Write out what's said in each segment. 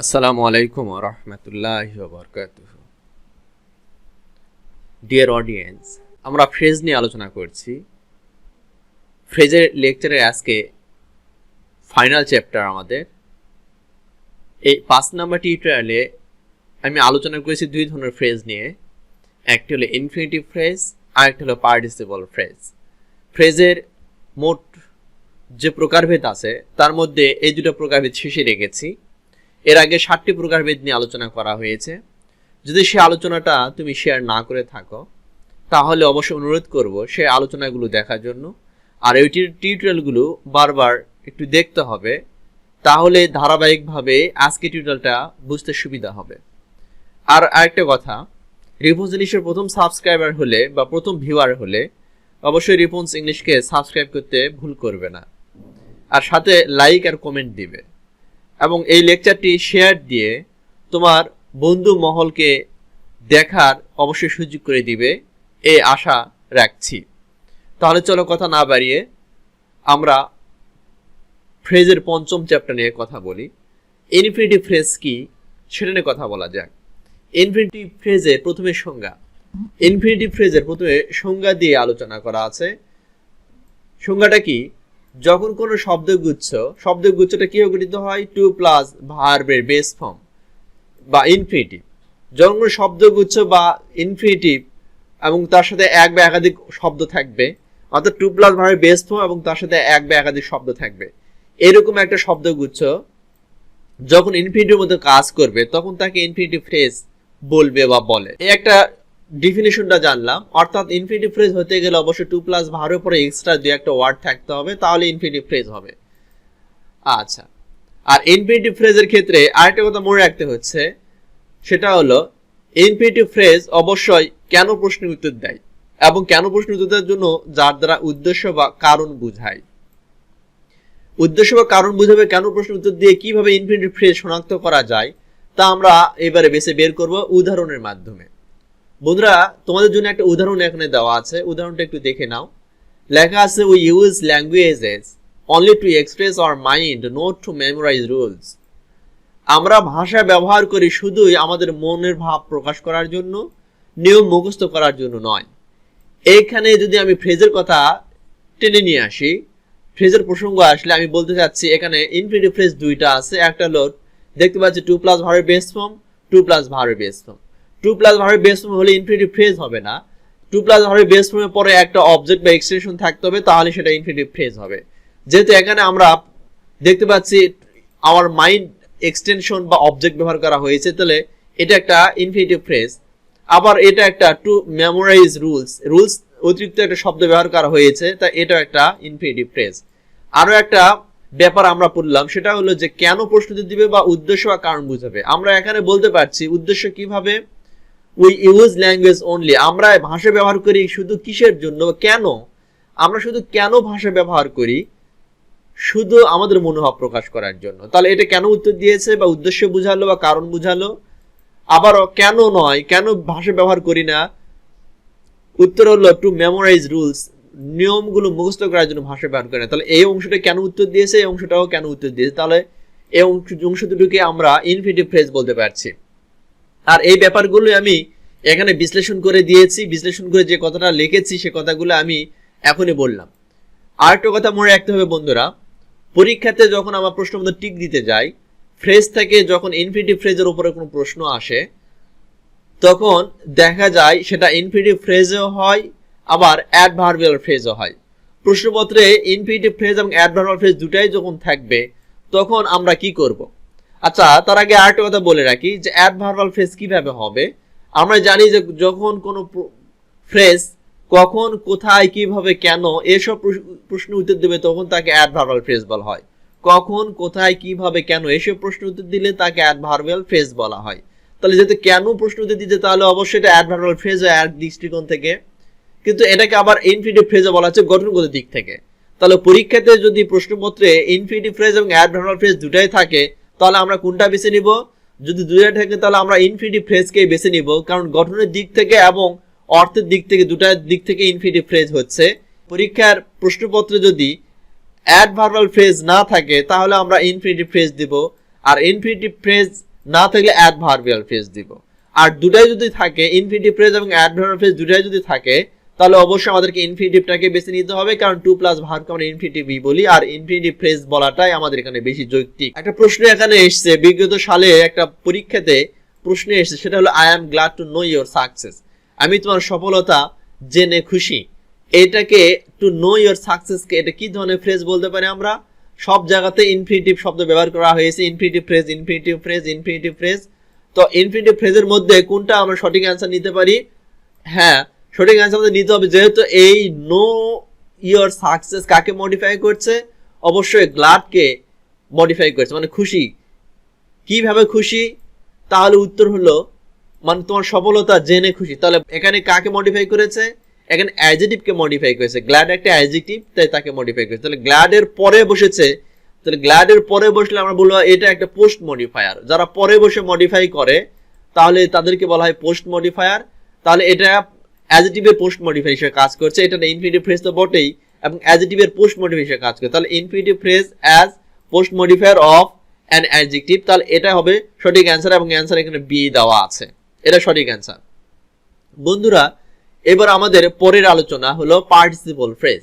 আসসালামু আলাইকুম ওয়া রাহমাতুল্লাহি ওয়া বারাকাতুহু। ডিয়ার অডিয়েন্স, আমরা ফ্রেজ নিয়ে আলোচনা করছি। ফ্রেজের লেকচারের আজকে ফাইনাল চ্যাপ্টার আমাদের। এই 5 নাম্বার টিউটোরিয়ালে আমি আলোচনা করেছি দুই ধরনের ফ্রেজ নিয়ে। একটি হলো ইনফিনিটিভ ফ্রেজ আর একটা হলো পার্টিসিপল ফ্রেজ। ফ্রেজের মোট যে প্রকারভেদ আছে তার মধ্যে এই দুটো প্রকারভেদ শেষে রেখেছি। এর আগে 7টি প্রকারভেদ নিয়ে আলোচনা করা হয়েছে। যদি সে আলোচনাটা তুমি শেয়ার না করে থাকো তাহলে অবশ্যই অনুরোধ করব সেই আলোচনাগুলো দেখার জন্য। আর এই টিউটোরিয়ালগুলো বারবার একটু দেখতে হবে, তাহলে ধারাবাহিকভাবে আজকে টিউটোরিয়ালটা বুঝতে সুবিধা হবে। আর আরেকটা কথা, রিপন্স ইংলিশের প্রথম সাবস্ক্রাইবার হলে বা প্রথম ভিউয়ার হলে অবশ্যই রিপন্স ইংলিশকে সাবস্ক্রাইব করতে ভুল করবে না, আর সাথে লাইক আর কমেন্ট দিবে এবং এই লেকচারটি শেয়ার দিয়ে তোমার বন্ধু মহলকে দেখার অবশ্যই সুযোগ করে দিবে, এই আশা রাখছি। তাহলে চলো কথা না বাড়িয়ে আমরা ফ্রেজের পঞ্চম চ্যাপ্টার নিয়ে কথা বলি। ইনফিনিটিভ ফ্রেজ কি সেটা নিয়ে কথা বলা যাক। ইনফিনিটিভ ফ্রেজের প্রথমে সংজ্ঞা। ইনফিনিটিভ ফ্রেজের প্রথমে সংজ্ঞা দিয়ে আলোচনা করা আছে। সংজ্ঞাটা কি? যখন কোনো শব্দগুচ্ছটা কিভাবে গঠিত হয়? টু প্লাস ভার্বের বেস ফর্ম বা ইনফিনিটিভ। যখন কোনো শব্দগুচ্ছ বা ইনফিনিটিভ এবং তার সাথে এক বা একাধিক শব্দ থাকবে, অর্থাৎ টু প্লাস ভার্বের বেস ফর্ম এবং তার সাথে এক বা একাধিক শব্দ থাকবে, এরকম একটা শব্দগুচ্ছ যখন ইনফিনিটিভের মধ্যে কাজ করবে তখন তাকে ইনফিনিটিভ ফ্রেজ বলবে বা বলে। এই একটা ডিফিনিশনটা জানলাম। অর্থাৎ ইনফিনিটিভ ফ্রেজ হতে গেলে অবশ্যই টু প্লাস ভার্বের পরে এক্সট্রা দুই একটা ওয়ার্ড থাকতে হবে, তাহলে ইনফিনিটিভ ফ্রেজ হবে। আচ্ছা, আর ইনফিনিটিভ ফ্রেজের ক্ষেত্রে আরেকটা কথা মনে রাখতে হচ্ছে, সেটা হলো ইনফিনিটিভ ফ্রেজ অবশ্যই কেন প্রশ্নের উত্তর দেয় এবং কেন প্রশ্নের উত্তর দেওয়ার জন্য যার দ্বারা উদ্দেশ্য বা কারণ বুঝায়। উদ্দেশ্য বা কারণ বুঝাবে কেন প্রশ্নের উত্তর দিয়ে কিভাবে ইনফিনিটিভ ফ্রেজ শনাক্ত করা যায় তা আমরা এবারে বের করব উদাহরণের মাধ্যমে। বন্ধুরা, তোমাদের জন্য একটা উদাহরণ এখানে দেওয়া আছে, উদাহরণটা একটু দেখে নাও। লেখা আছে, we use languages only to express our mind, not to memorise rules. আমরা ভাষা ব্যবহার করি শুধুই আমাদের মনের ভাব প্রকাশ করার জন্য, নিয়ম মুখস্থ করার জন্য নয়। এইখানে যদি আমি ফ্রেজের কথা টেনে নিয়ে আসি, ফ্রেজের প্রসঙ্গ আসলে আমি বলতে চাচ্ছি এখানে ইনফিনিটিভ ফ্রেজ দুইটা আছে। একটা হলো দেখতে পাচ্ছি টু প্লাস ভার্বের বেস ফর্ম, টু প্লাস ভার্বের বেস ফর্ম। টু প্লাস ভার্বের বেস ফর্ম হলে ইনফিনিটিভ ফ্রেজ হবে না। টু প্লাস ভার্বের বেস ফর্মের পরে একটা অবজেক্ট বা এক্সটেনশন থাকতে হবে, তাহলে সেটা ইনফিনিটিভ ফ্রেজ হবে। যেহেতু এখানে আমরা দেখতে পাচ্ছি আওয়ার মাইন্ড এক্সটেনশন বা অবজেক্ট ব্যবহার করা হয়েছে, তাহলে এটা একটা ইনফিনিটিভ ফ্রেজ। আবার এটা একটা টু মেমোরাইজ রুলস অতিরিক্ত একটা শব্দ ব্যবহার করা হয়েছে, তাই এটা একটা ইনফিনিটিভ ফ্রেজ। আরো একটা ব্যাপার আমরা পড়লাম, সেটা হলো যে কেন প্রশ্ন দিবে বা উদ্দেশ্য বা কারণ বুঝাবে। আমরা এখানে বলতে পারছি উদ্দেশ্য কিভাবে, উই ইউজ ল্যাঙ্গুয়েজ অনলি, আমরা ভাষা ব্যবহার করি শুধু কিসের জন্য, কেন আমরা শুধু কেন ভাষা ব্যবহার করি, শুধু আমাদের মনোভাব প্রকাশ করার জন্য। তাহলে এটা কেন উত্তর দিয়েছে বা উদ্দেশ্য বুঝালো বা কারণ বুঝালো। আবারও কেন নয়, কেন ভাষা ব্যবহার করি না, উত্তর হলো টু মেমোরাইজ রুলস, নিয়মগুলো মুখস্থ করার জন্য ভাষা ব্যবহার করে না। তাহলে এই অংশটা কেন উত্তর দিয়েছে, এই অংশটাও কেন উত্তর দিয়েছে, তাহলে এই অংশ দুটোকে আমরা ইনফিনিটিভ ফ্রেজ বলতে পারছি। আর এই ব্যাপারগুলো আমি এখানে বিশ্লেষণ করে দিয়েছি, বিশ্লেষণ করে যে কথাটা লিখেছি সে কথাগুলো আমি এখনই বললাম। আরেকটা কথা মনে রাখতে হবে বন্ধুরা, পরীক্ষাতে যখন আমরা প্রশ্নের মধ্যে টিক দিতে যাই, ফ্রেজ থেকে যখন ইনফিনিটিভ ফ্রেজের উপরে কোনো প্রশ্ন আসে তখন দেখা যায় সেটা ইনফিনিটিভ ফ্রেজও হয়, আবার অ্যাডভার্বিয়াল ফ্রেজও হয়। প্রশ্নপত্রে ইনফিনিটিভ ফ্রেজ এবং অ্যাডভার্বিয়াল ফ্রেজ দুটাই যখন থাকবে তখন আমরা কি করব? আচ্ছা, তার আগে আরেকটা কথা বলে রাখি যে অ্যাডভার্বাল ফ্রেজ কিভাবে হবে। আমরা জানি যে যখন কোনো ফ্রেজ কখন, কোথায়, কিভাবে, কেন এসব প্রশ্ন উত্তর দেবে তখন তাকে অ্যাডভার্বাল ফ্রেজ বলা হয়। কখন, কোথায়, কিভাবে, কেন এসব প্রশ্ন উত্তর দিলে তাকে অ্যাডভার্বাল ফ্রেজ বলা হয়। তাহলে যেহেতু কেন প্রশ্ন উত্তর দিতে, তাহলে অবশ্যই এটা অ্যাডভার্বাল ফ্রেজ হয় এক দৃষ্টিকোণ থেকে, কিন্তু এটাকে আবার ইনফিনিটিভ ফ্রেজ বলা হচ্ছে গঠনগত দিক থেকে। তাহলে পরীক্ষাতে যদি প্রশ্নপত্রে ইনফিনিটিভ ফ্রেজ এবং অ্যাডভার্বাল ফ্রেজ দুটাই থাকে তাহলে আমরা কোনটা বেছে নিব? যদি দুইটা থাকে তাহলে আমরা ইনফিনিটিভ ফ্রেজকেই বেছে নিব, কারণ গঠনের দিক থেকে এবং অর্থের দিক থেকে দুটার দিক থেকে ইনফিনিটিভ ফ্রেজ হচ্ছে। পরীক্ষার প্রশ্নপত্রে যদি অ্যাডভার্বাল ফ্রেজ না থাকে তাহলে আমরা ইনফিনিটিভ ফ্রেজ দিব, আর ইনফিনিটিভ ফ্রেজ না থাকলে অ্যাডভার্বিয়াল ফ্রেজ দিব। আর দুটাই যদি থাকে, ইনফিনিটিভ ফ্রেজ এবং অ্যাডভার্বিয়াল ফ্রেজ দুটাই যদি থাকে, তাহলে অবশ্যই আমাদেরকে ইনফিনিটিভটাকে বেছে নিতে হবে, কারণ 2 প্লাস ভার্বকে আমরা ইনফিনিটিভই বলি, আর ইনফিনিটিভ ফ্রেজ বলাটাই আমাদের এখানে বেশি যৌক্তিক। একটা প্রশ্ন এখানে এসেছে, বিগত সালে একটা পরীক্ষাতে প্রশ্ন এসেছে, সেটা হলো I am glad to know your success, আমি তোমার সফলতা জেনে খুশি। এটাকে টু নো ইয়োর সাকসেসকে এটা কি ধরনের ফ্রেজ বলতে পারি আমরা? সব জায়গাতে ইনফিনিটিভ শব্দ ব্যবহার করা হয়েছে, infinitive phrase, infinitive phrase, infinitive phrase. তো ইনফিনিটিভ ফ্রেজের মধ্যে কোনটা আমরা সঠিক অ্যান্সার নিতে পারি? হ্যাঁ, সঠিক অ্যান্সার আমাদের নিতে হবে, যেহেতু এই নো ইয়োর সাকসেস কাকে মডিফাই করছে? অবশ্যই গ্ল্যাডকে মডিফাই করছে, মানে খুশি। কিভাবে খুশি? তাহলে উত্তর হলো মানে তোমার সফলতা জেনে খুশি। তাহলে এখানে কাকে মডিফাই করেছে? এখানে অ্যাডজেক্টিভকে মডিফাই করেছে। গ্ল্যাড একটা অ্যাডজেক্টিভ, তাই তাকে মডিফাই করেছে। তাহলে গ্ল্যাড এর পরে বসেছে, তাহলে গ্ল্যাড এর পরে বসলে আমরা বলবো এটা একটা পোস্ট মডিফায়ার। যারা পরে বসে মডিফাই করে তাহলে তাদেরকে বলা হয় পোস্ট মডিফায়ার। তাহলে এটা অ্যাডজেক্টিভের পোস্ট মডিফাই হিসেবে কাজ করছে, এটা ইনফিনিটিভ ফ্রেজ তো বটেই, এবং অ্যাডজেক্টিভের পোস্ট মডিফাই হিসেবে কাজ করে। তাহলে infinitive phrase as post modifier of an adjective, তাহলে এটা হবে সঠিক অ্যান্সার, এবং অ্যান্সার এখানে বি দেওয়া আছে, এটা সঠিক অ্যান্সার। বন্ধুরা, এবার আমাদের পরের আলোচনা হলো পার্টিসিপল ফ্রেজ।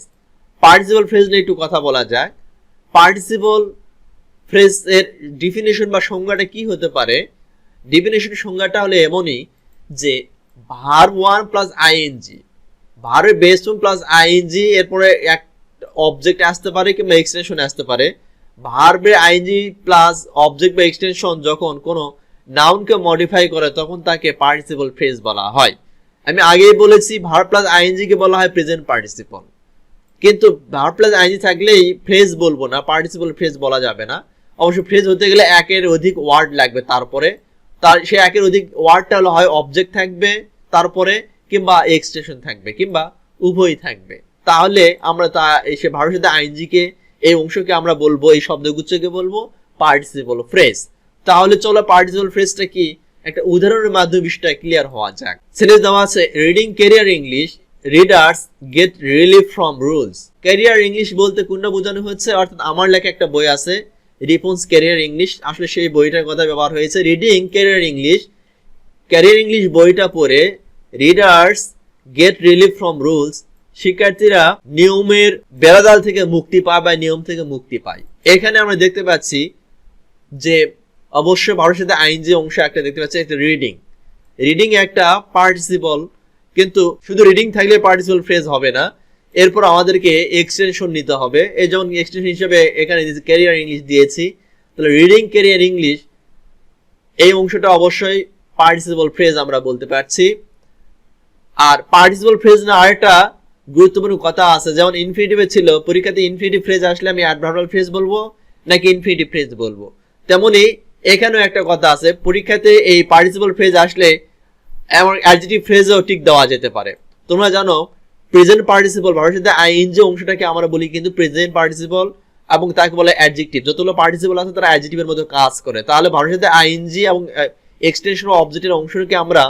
পার্টিসিপল ফ্রেজ নিয়ে একটু কথা বলা যায়। পার্টিসিপল ফ্রেজ এর ডিফিনিশন বা সংজ্ঞাটা কি হতে পারে? ডিফিনিশন সংজ্ঞাটা হলো এমনই যে ভার্ব 1 প্লাস আইএনজি, ভার্বের বেস ফর্ম প্লাস আইএনজি, এরপরে এক অবজেক্ট আসতে পারে কিংবা এক্সটেনশন আসতে পারে। ভার্বের আইএনজি প্লাস অবজেক্ট বা এক্সটেনশন যখন কোনো নাউনকে মডিফাই করে তখন তাকে পার্টিসিপল ফ্রেজ বলা হয়। আমি আগেই বলেছি ভার্ব প্লাস আইএনজি কে বলা হয় প্রেজেন্ট পার্টিসিপল, কিন্তু ভার্ব প্লাস আইএনজি থাকলেই ফ্রেজ বলবো না, পার্টিসিপল ফ্রেজ বলা যাবে না। অবশ্য ফ্রেজ হতে গেলে একের অধিক ওয়ার্ড লাগবে, তারপরে তার সে একের অধিক ওয়ার্ডটা হলো হয় অবজেক্ট থাকবে তারপরে, কিংবা এক্সটেনশন থাকবে, কিংবা উভয়ই থাকবে। তাহলে আমরা তা সে ভার্বের সাথে আইএনজি কে এই অংশকে আমরা বলবো, এই শব্দগুচ্ছকে বলবো পার্টিসিপল ফ্রেজ। তাহলে চলো পার্টিসিপল ফ্রেজটা কি একটা উদাহরণের মাধ্যমে বিষয়টা ক্লিয়ার হওয়া যাক। সেন্টেন্স দেওয়া আছে, reading career English readers gate relief from rules. Career English বলতে কোনটা বোঝানো হচ্ছে? অর্থাৎ আমার লেখা একটা বই আছে রিপন্স ক্যারিয়ার ইংলিশ, আসলে সেই বইটার কথা ব্যবহার হয়েছে। Reading career English, career English বইটা পড়ে readers gate relief from rules, শিক্ষার্থীরা নিয়মের বেড়াজাল থেকে মুক্তি পায় বা নিয়ম থেকে মুক্তি পায়। এখানে আমরা দেখতে পাচ্ছি যে অবশ্যই ভার্বের সাথে আইএনজি অংশ একটা দেখতে পাচ্ছি, একটা রিডিং। রিডিং একটা পার্টিসিপল, কিন্তু শুধু রিডিং থাকলে পার্টিসিপল ফ্রেজ হবে না, এরপর আমাদেরকে এক্সটেনশন নিতে হবে। এই যেমন এক্সটেনশন হিসেবে এখানে ক্যারিয়ার ইংলিশ দিয়েছি, তাহলে রিডিং ক্যারিয়ার ইংলিশ এই অংশটা অবশ্যই পার্টিসিপল ফ্রেজ আমরা বলতে পারছি। আর পার্টিসিপল ফ্রেজ না আরেকটা গুরুত্বপূর্ণ কথা আছে, যেমন ইনফিনিটিভে ছিল, পরীক্ষাতে ইনফিনিটিভ ফ্রেজ আসলে আমি অ্যাডভার্বিয়াল ফ্রেজ বলবো নাকি ইনফিনিটিভ ফ্রেজ বলবো। তেমনি এখানেও একটা কথা আছে, পরীক্ষাতে এই পার্টিসিপল ফ্রেজ আসলে এমন অ্যাডজেক্টিভ ফ্রেজও ঠিক দেওয়া যেতে পারে। তোমরা জানো প্রেজেন্ট পার্টিসিপল ভার্বের সাথে আইএনজি অংশটাকে আমরা বলি কিন্তু প্রেজেন্ট পার্টিসিপল, এবং তাকে বলে অ্যাডজেক্টিভ। যতগুলো পার্টিসিপল আছে তারা অ্যাডজেক্টিভের মধ্যে কাজ করে। তাহলে ভার্বের সাথে আইএনজি এবং এক্সটেনশন ও অবজেক্টের অংশকে আমরা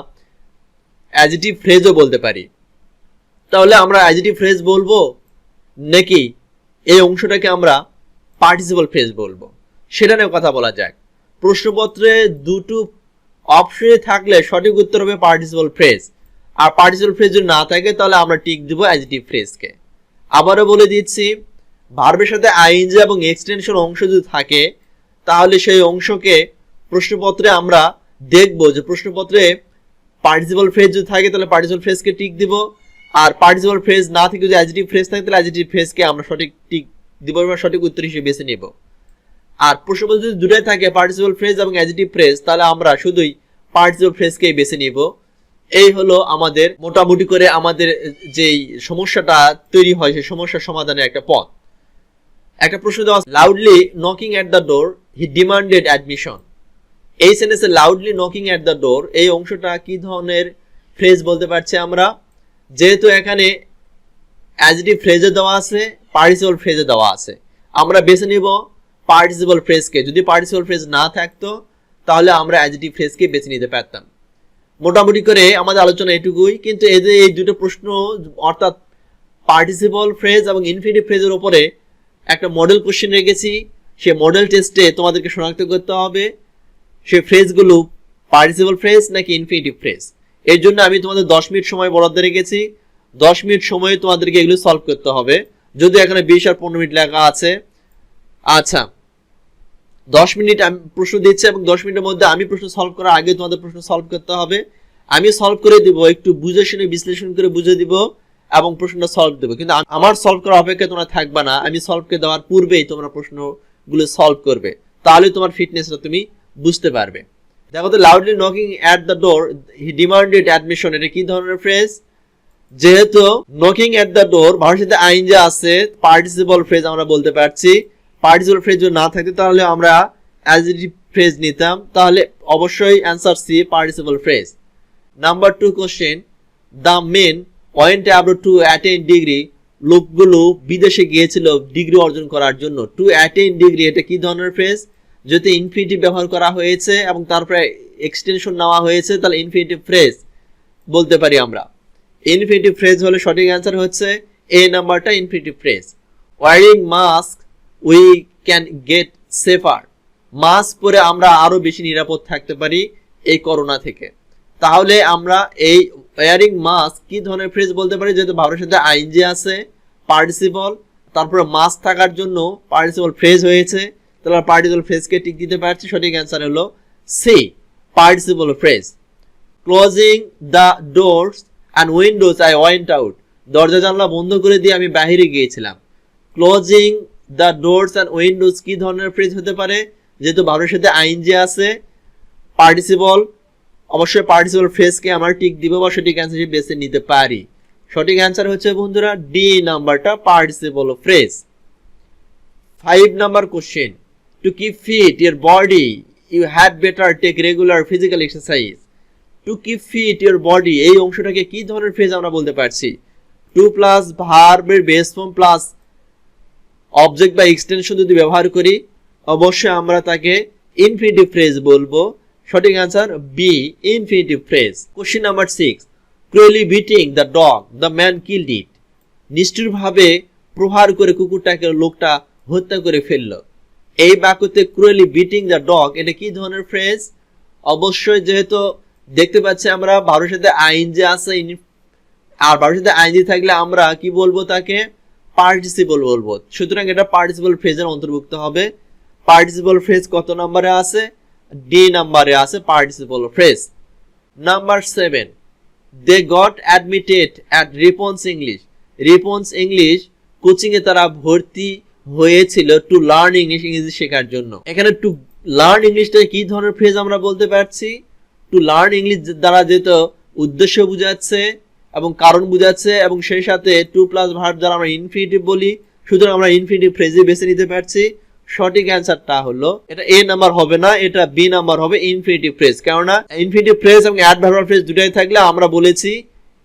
অ্যাডজেক্টিভ ফ্রেজও বলতে পারি। তাহলে আমরা অ্যাডজেক্টিভ ফ্রেজ বলবো নাকি এই অংশটাকে আমরা পার্টিসিপল ফ্রেজ বলবো, সেটা নিয়ে কথা বলা যাক। প্রশ্নপত্রে দুটো অপশনে থাকলে সঠিক উত্তর হবে পার্টিসিপল ফ্রেজ, আর পার্টিসিপল ফ্রেজ যদি না থাকে তাহলে আমরা টিক দিব অ্যাডজেক্টিভ ফ্রেজকে। আবারও বলে দিচ্ছি, ভার্বের সাথে আইএনজি এবং এক্সটেনশন অংশ যদি থাকে তাহলে সেই অংশকে প্রশ্নপত্রে আমরা দেখবো যে প্রশ্নপত্রে পার্টিসিপল ফ্রেজ যদি থাকে তাহলে পার্টিসিপল ফ্রেজকে টিক দিব, আর পার্টিসিপল ফ্রেজ না থেকে যদি অ্যাডজেক্টিভ ফ্রেজ থাকে তাহলে অ্যাডজেক্টিভ ফ্রেজকে আমরা সঠিক টিক দিব এবং সঠিক উত্তর হিসেবে বেছে নিব। আর প্রশ্নপত্রে যদি দুটাই থাকে পার্টিসিপল ফ্রেজ এবং অ্যাডজেক্টিভ ফ্রেজ, তাহলে আমরা শুধুই পার্টিসিপল ফ্রেজকেই বেছে নিব। এই হলো আমাদের মোটামুটি করে আমাদের যেই সমস্যাটা তৈরি হয় সেই সমস্যার সমাধানের একটা পথ। একটা প্রশ্ন দেওয়া, loudly knocking at the door he demanded admission. এই সেন্টেন্সে loudly knocking at the door এই অংশটা কি ধরনের ফ্রেজ বলতে পারছি আমরা? যেহেতু এখানে অ্যাডজেক্টিভ ফ্রেজে দেওয়া আছে, পার্টিসিপল ফ্রেজে দেওয়া আছে, আমরা বেছে নিব পার্টিসিপল ফ্রেজকে। যদি পার্টিসিপল ফ্রেজ না থাকতো তাহলে আমরা অ্যাডজেক্টিভ ফ্রেজকে বেছে নিতে পারতাম। মোটামুটি করে আমাদের আলোচনা এটুকুই, কিন্তু এই দুটো প্রশ্ন অর্থাৎ পার্টিসিপল ফ্রেজ এবং ইনফিনিটিভ ফ্রেজের উপরে একটা মডেল কোশ্চেন রেখেছি। সে মডেল টেস্টে তোমাদেরকে শনাক্ত করতে হবে সে ফ্রেজগুলো পার্টিসিপল ফ্রেজ নাকি ইনফিনিটিভ ফ্রেজ। এর জন্য আমি তোমাদের 10 মিনিট সময় বরাদ্দ রেখেছি। 10 মিনিট সময়ে তোমাদেরকে এগুলো সলভ করতে হবে, যদি এখানে 20 আর 15 মিনিট লেখা আছে। আচ্ছা, 10 মিনিট আমি প্রশ্ন দিচ্ছি এবং 10 মিনিটের মধ্যে আমি প্রশ্ন সলভ করার আগে তোমাদের প্রশ্ন সলভ করতে হবে। আমি সলভ করে দিব, একটু বুঝে শুনে বিশ্লেষণ করে বুঝে দিব এবং প্রশ্নটা সলভ দেবো, কিন্তু আমার সলভ করার অপেক্ষায় তোমরা থাকবে না। আমি সলভ করে দেওয়ার পূর্বেই তোমরা প্রশ্নগুলো সলভ করবে, তাহলে তোমার ফিটনেসটা তুমি বুঝতে পারবে। দেখো তো, loudly knocking at the door he demanded admission, এটা কি ধরনের ফ্রেজ? যেহেতু নকিং অ্যাট দ্য ডোর ভার্বের সাথে আইন যে আছে, পার্টিসিপল ফ্রেজ আমরা বলতে পারছি। পার্টিসিপল ফ্রেজ যদি না থাকতো তাহলে আমরা অ্যাডজেক্টিভ ফ্রেজ নিতাম, তাহলে অবশ্যই answer C, participle phrase. Number 2 question, the men went abroad to attain degree, লোকগুলো বিদেশে গিয়েছিল ডিগ্রি অর্জন করার জন্য। টু অ্যাটেইন ডিগ্রি এটা কি ধরনের ফ্রেজ? যদি ইনফিনিটিভ ব্যবহার করা হয়েছে এবং তারপরে এক্সটেনশন নেওয়া হয়েছে, তাহলে ইনফিনিটিভ ফ্রেজ বলতে পারি আমরা। ইনফিনিটিভ ফ্রেজ হলে সঠিক অ্যান্সার হচ্ছে এ নাম্বারটা, infinitive phrase. Wearing mask we can get safer, mask পরে আমরা আরো বেশি নিরাপদ থাকতে পারি এই করোনা থেকে। তাহলে আমরা এই ওয়ারিং মাস্ক কি ধরনের ফ্রেজ বলতে পারি? যেহেতু ভার্বের সাথে আইএনজি আছে, পার্টিসিপল, তারপরে মাস্ক থাকার জন্য পার্টিসিপল ফ্রেজ হয়েছে, তাহলে পার্টিসিপল ফ্রেজকে টিক দিতে পারছি। সঠিক অ্যান্সার হলো C, participle phrase. Closing the doors and windows I went out, দরজা জানলা বন্ধ করে দিয়ে আমি বাইরে গিয়েছিলাম। Closing the doors and windows কি ধরনের ফ্রেজ হতে পারে? যেহেতু ভার্বের সাথে আইএনজি আছে, পার্টিসিপল, অবশ্যই পার্টিসিপল ফ্রেজকে আমরা টিক দিব বা সঠিক অ্যান্সার হিসেবে বেছে নিতে পারি। সঠিক অ্যান্সার হচ্ছে বন্ধুরা ডি নাম্বারটা, participle phrase. 5 number question, to keep fit your body you had better take regular physical exercise. To keep fit your body এই অংশটাকে কি ধরনের ফ্রেজ আমরা বলতে পারছি? টু প্লাস ভার্বের বেস ফর্ম প্লাস অবজেক্ট বা এক্সটেনশন যদি ব্যবহার করি, অবশ্যই আমরা তাকে ইনফিনিটিভ ফ্রেজ বলবো। সঠিক answer B, infinitive phrase. Question number 6, cruelly beating the dog the man killed it, নিষ্ঠুরভাবে প্রহার করে কুকুরটাকে লোকটা হত্যা করে ফেললো। এই বাক্যতে ক্রুয়েলি বিটিং দ্য ডগ এটা কি ধরনের ফ্রেজ? অবশ্যই যেহেতু দেখতে পাচ্ছি আমরা ভার্বের সাথে আইএনজি আছে, আর ভার্বের সাথে আইএনজি থাকলে আমরা কি বলবো? তাকে পার্টিসিপল বলবো। সুতরাং এটা পার্টিসিপল ফ্রেজের অন্তর্ভুক্ত হবে। পার্টিসিপল ফ্রেজ কত নম্বরে আছে? ডি নাম্বারে আছে participle phrase. Number 7, they got admitted at Ripon's English, Ripon's English coaching এ তারা ভর্তি হয়েছিল টু লার্ন ইংলিশ, ইংরেজি শেখার জন্য। এখানে টু লার্ন ইংলিশটা কি ধরনের ফ্রেজ আমরা বলতে পারছি? টু লার্ন ইংলিশ দ্বারা যেহেতু উদ্দেশ্য বুঝাচ্ছে এবং কারণ বুঝাচ্ছে এবং সেই সাথে টু প্লাস ভার্ব দ্বারা আমরা ইনফিনিটিভ বলি, সুতরাং আমরা ইনফিনিটিভ ফ্রেজে বেছে নিতে পারছি। সঠিক অ্যান্সারটা হলো এটা এ নাম্বার হবে না, এটা বি নাম্বার হবে, ইনফিনিটিভ ফ্রেজ। কেননা ইনফিনিটিভ ফ্রেজ এবং অ্যাডভার্বাল ফ্রেজ দুটাই থাকলে আমরা বলেছি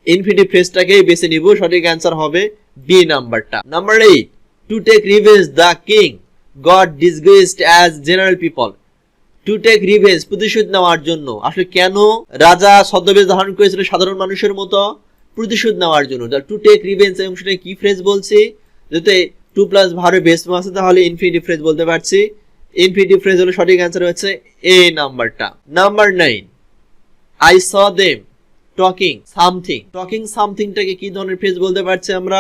ইনফিনিটিভ ফ্রেজটাকেই বেছে নিব। সঠিক অ্যান্সার হবে বি নাম্বারটা। Number 8, to take revenge the king got disgraced as general people. To take revenge প্রতিশোধ নেওয়ার জন্য। আসলে কেন রাজা ছদ্মবেশ ধারণ করেছিল সাধারণ মানুষের মতো? প্রতিশোধ নেওয়ার জন্য। টু টেক রিভেঞ্জ এবং সেটা কি ফ্রেজ বলছি? যাতে টু প্লাস ভার্বে বেস ফর্ম আছে, তাহলে ইনফিনিটিভ ফ্রেজ বলতে পারছি। ইনফিনিটিভ ফ্রেজ হলো সঠিক অ্যান্সার হচ্ছে এ নাম্বারটা। Number 9, I saw them talking something. Talking সামথিংটাকে কি ধরনের ফ্রেজ বলতে পারছি আমরা?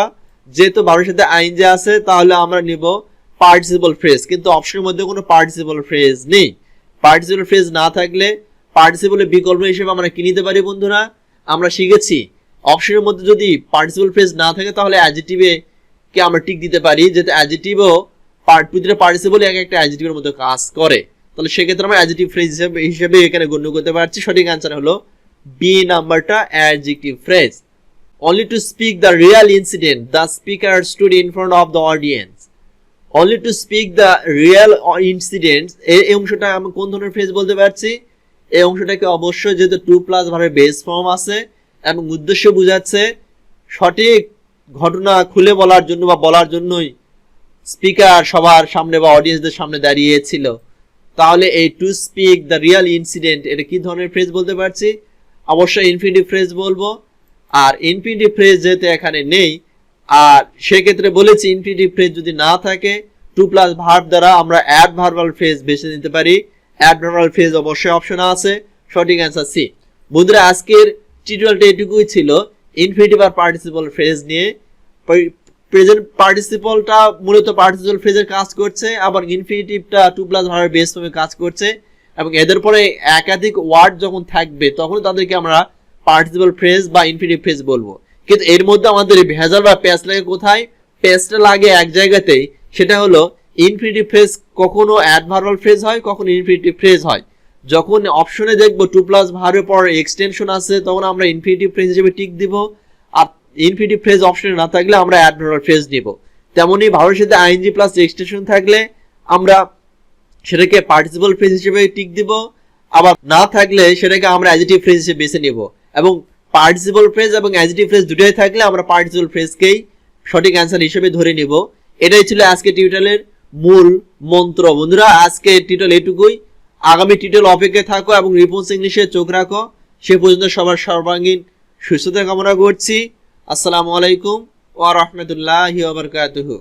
যেহেতু ভার্বের সাথে আইএনজি আছে, তাহলে আমরা নিব পার্টিসিপল ফ্রেজ, কিন্তু অপশনের মধ্যে কোনো পার্টিসিপল ফ্রেজ নেই। পার্টিসিপল ফ্রেজ না থাকলে পার্টিসিপলের বিকল্প হিসেবে আমরা কি নিতে পারি বন্ধুরা? আমরা শিখেছি অপশনের মধ্যে যদি পার্টিসিপল ফ্রেজ না থাকে তাহলে অ্যাডজেক্টিভে কে আমরা টিক দিতে পারি, যেহেতু অ্যাডজেক্টিভও প্রতিটা পার্টিসিপল এক একটা অ্যাডজেক্টিভের মতো কাজ করে। তাহলে সেক্ষেত্রে আমরা অ্যাডজেক্টিভ ফ্রেজ হিসেবে এখানে গণ্য করতে পারছি। সঠিক অ্যান্সার হলো বি নাম্বারটা, adjective phrase. Only to speak the real incident the speaker stood in front of the audience. Only to speak the real incidents, এই অংশটা আমি কোন ধরনের ফ্রেজ বলতে পারছি? এই অংশটাকে অবশ্যই যেহেতু টু প্লাস ভার্বের বেস ফর্ম আছে এবং উদ্দেশ্য বোঝাচ্ছে, সঠিক ঘটনা খুলে বলার জন্য বা বলার জন্যই স্পিকার সবার সামনে বা অডিয়েন্সদের সামনে দাঁড়িয়েছিল। তাহলে এই to speak the real incident এটা কি ধরনের ফ্রেজ বলতে পারছি? অবশ্যই ইনফিনিটিভ ফ্রেজ বলবো। আর ইনফিনিটিভ ফ্রেজ যেহেতু এখানে নেই, আর সেক্ষেত্রে বলেছি ইনফিনিটিভ ফ্রেজ যদি না থাকে টু প্লাস ভার্ব দ্বারা আমরা অ্যাডভার্বাল ফ্রেজ বেছে নিতে পারি। অ্যাডভার্বাল ফ্রেজ অবশ্যই অপশন আছে, সঠিক অ্যান্সার সি। বন্ধুরা আজকের টিউটোরিয়ালটা এটুকুই ছিল ইনফিনিটিভ আর পার্টিসিপল ফ্রেজ নিয়ে। প্রেজেন্ট পার্টিসিপলটা মূলত পার্টিসিপল ফ্রেজের কাজ করছে, আবার ইনফিনিটিভটা টু প্লাস ভার্বের বেস ফর্মে কাজ করছে, এবং এদের পরে একাধিক ওয়ার্ড যখন থাকবে তখন তাদেরকে আমরা পার্টিসিপল ফ্রেজ বা ইনফিনিটিভ ফ্রেজ বলবো। কিন্তু এর মধ্যে আমাদের ভেজাল বা প্যাচ লাগে কোথায়? প্যাচটা লাগে এক জায়গাতেই, সেটা হলো ইনফিনিটিভ ফ্রেজ কখনো অ্যাডভার্বাল ফ্রেজ হয়, কখনো ইনফিনিটিভ ফ্রেজ হয়। যখন অপশনে দেখবো টু প্লাস ভার্বের পর এক্সটেনশন আছে তখন আমরা ইনফিনিটিভ ফ্রেজ হিসেবে টিক দিব, আর ইনফিনিটিভ ফ্রেজ অপশনে না থাকলে আমরা অ্যাডভার্বাল ফ্রেজ নিব। তেমনি ভার্বের সাথে আইএনজি প্লাস এক্সটেনশন থাকলে আমরা সেটাকে পার্টিসিপল ফ্রেজ হিসেবে টিক দিব, আবার না থাকলে সেটাকে আমরা অ্যাডজেক্টিভ ফ্রেজ হিসেবে বেছে নিব। এবং পার্টিসিপল ফ্রেজ এবং অ্যাডজেক্টিভ ফ্রেজ দুটোই থাকলে আমরা পার্টিসিপল ফ্রেজকেই সঠিক অ্যান্সার হিসেবে ধরে নিব। এটাই ছিল আজকে টিউটোরিয়ালের মূল মন্ত্র। বন্ধুরা আজকে টিউটোরিয়াল এটুকুই। আগামী টিউটোরিয়াল অপেক্ষায় থাকো এবং রিপন্স ইংলিশে চোখ রাখো। সে পর্যন্ত সবার সর্বাঙ্গীন সুস্থতা কামনা করছি। আসসালামু আলাইকুম ওয়া রাহমাতুল্লাহি ওয়া বারাকাতুহু।